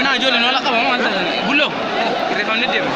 Ana jole no la ka ba ma ta bullo refam ne dem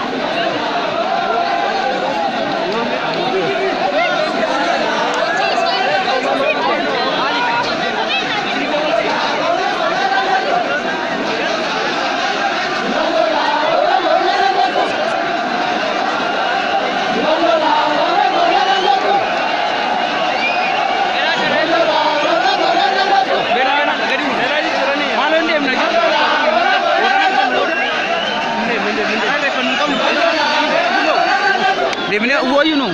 Devine wo you know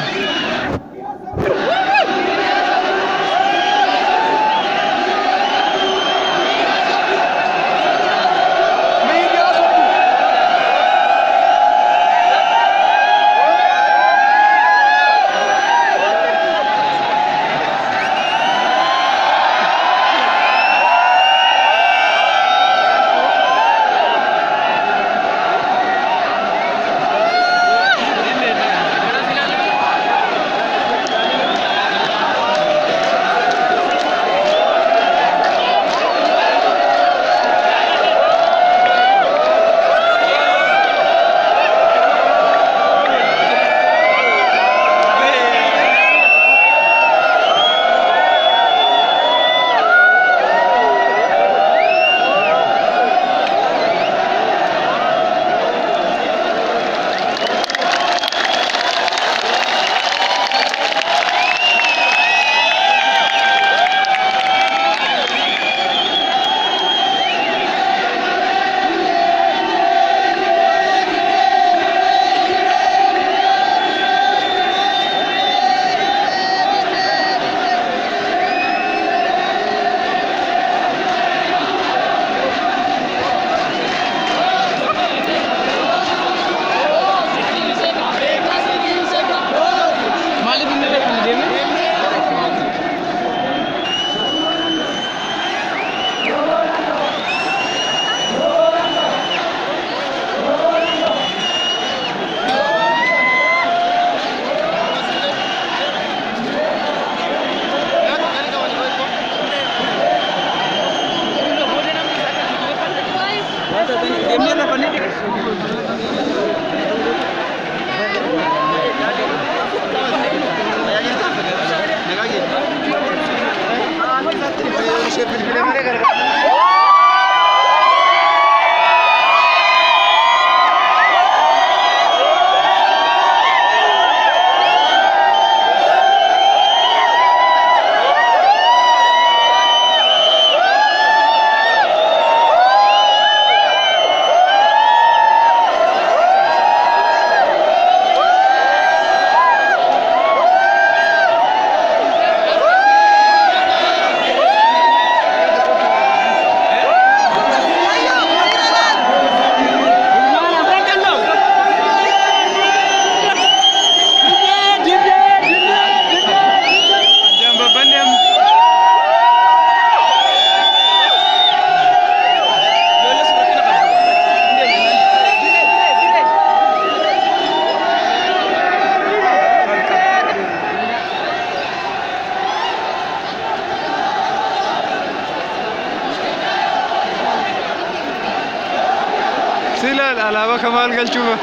سيلا العلاوة كمال قال شوفه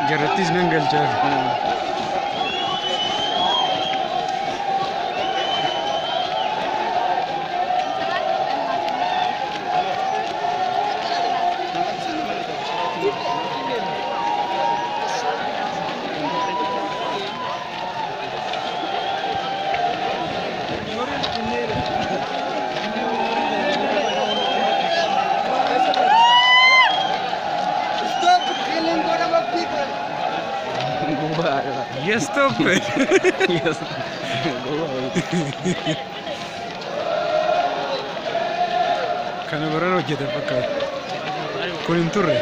Jarattis nan galchaa. Yes, stop it. Yes. Kana baran hojjete fakkaata. Kun hin turre.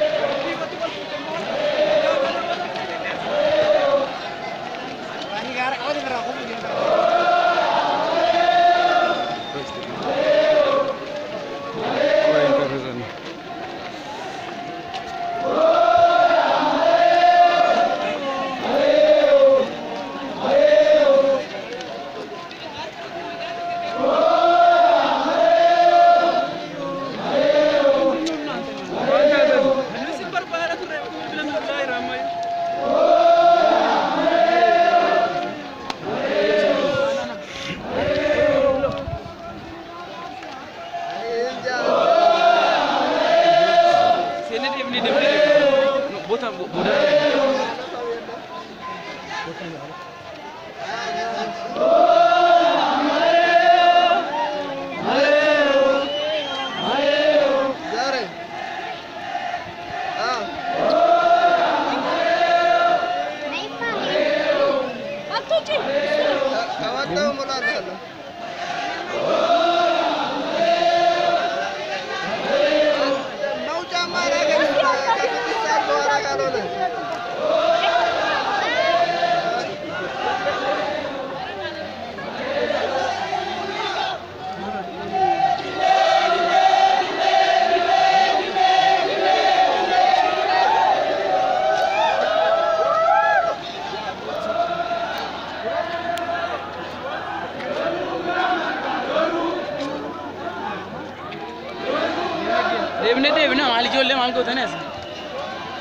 देवने मालिक जो ले माल को होता है ना ऐसे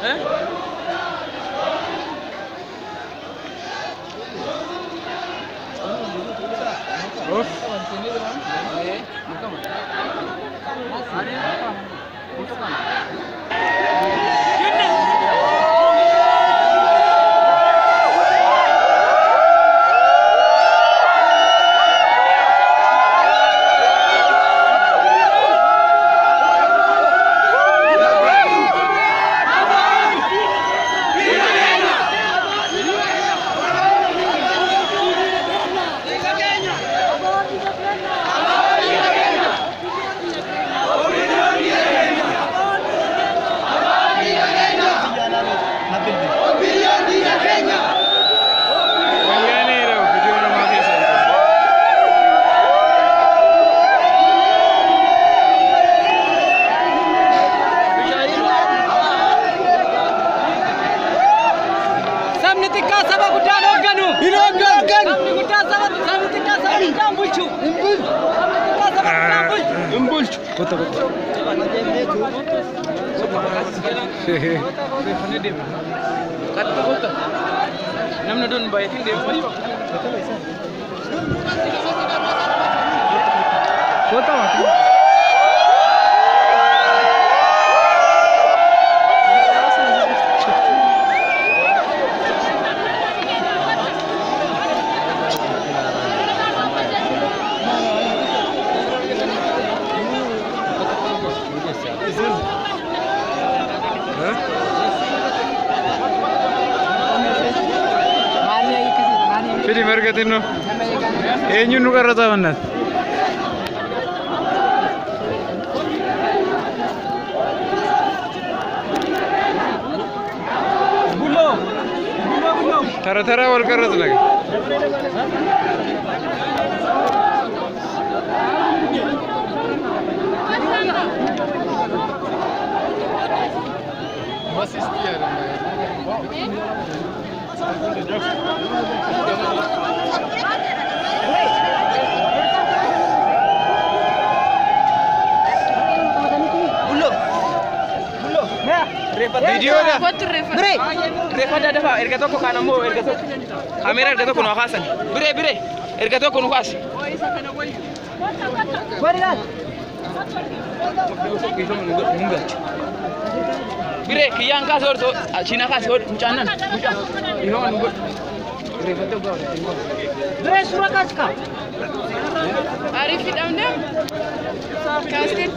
हैं Kota. Kota. Namna don bay ting dem fay. Kota wa. Jadi mereka tino, enyu nuka rata mana? Bulo. Thara war कर रहा लगे। बस इसकी है बुलो, बुलो, रेपर Videoodha. Biree. Reeffa adda dafa erga tokko kaan ammoo erga tokko. Kameera erga tokko nu kaasan. Biree erga tokko nu kaasi. Biree kiyyaan kaase horto China kaase hor mucaanan mucaa. Ihoma nu godhu. Reeffa tokko gaafate. Biree suura kaas ka. Arif hidhamne. Kaasteen.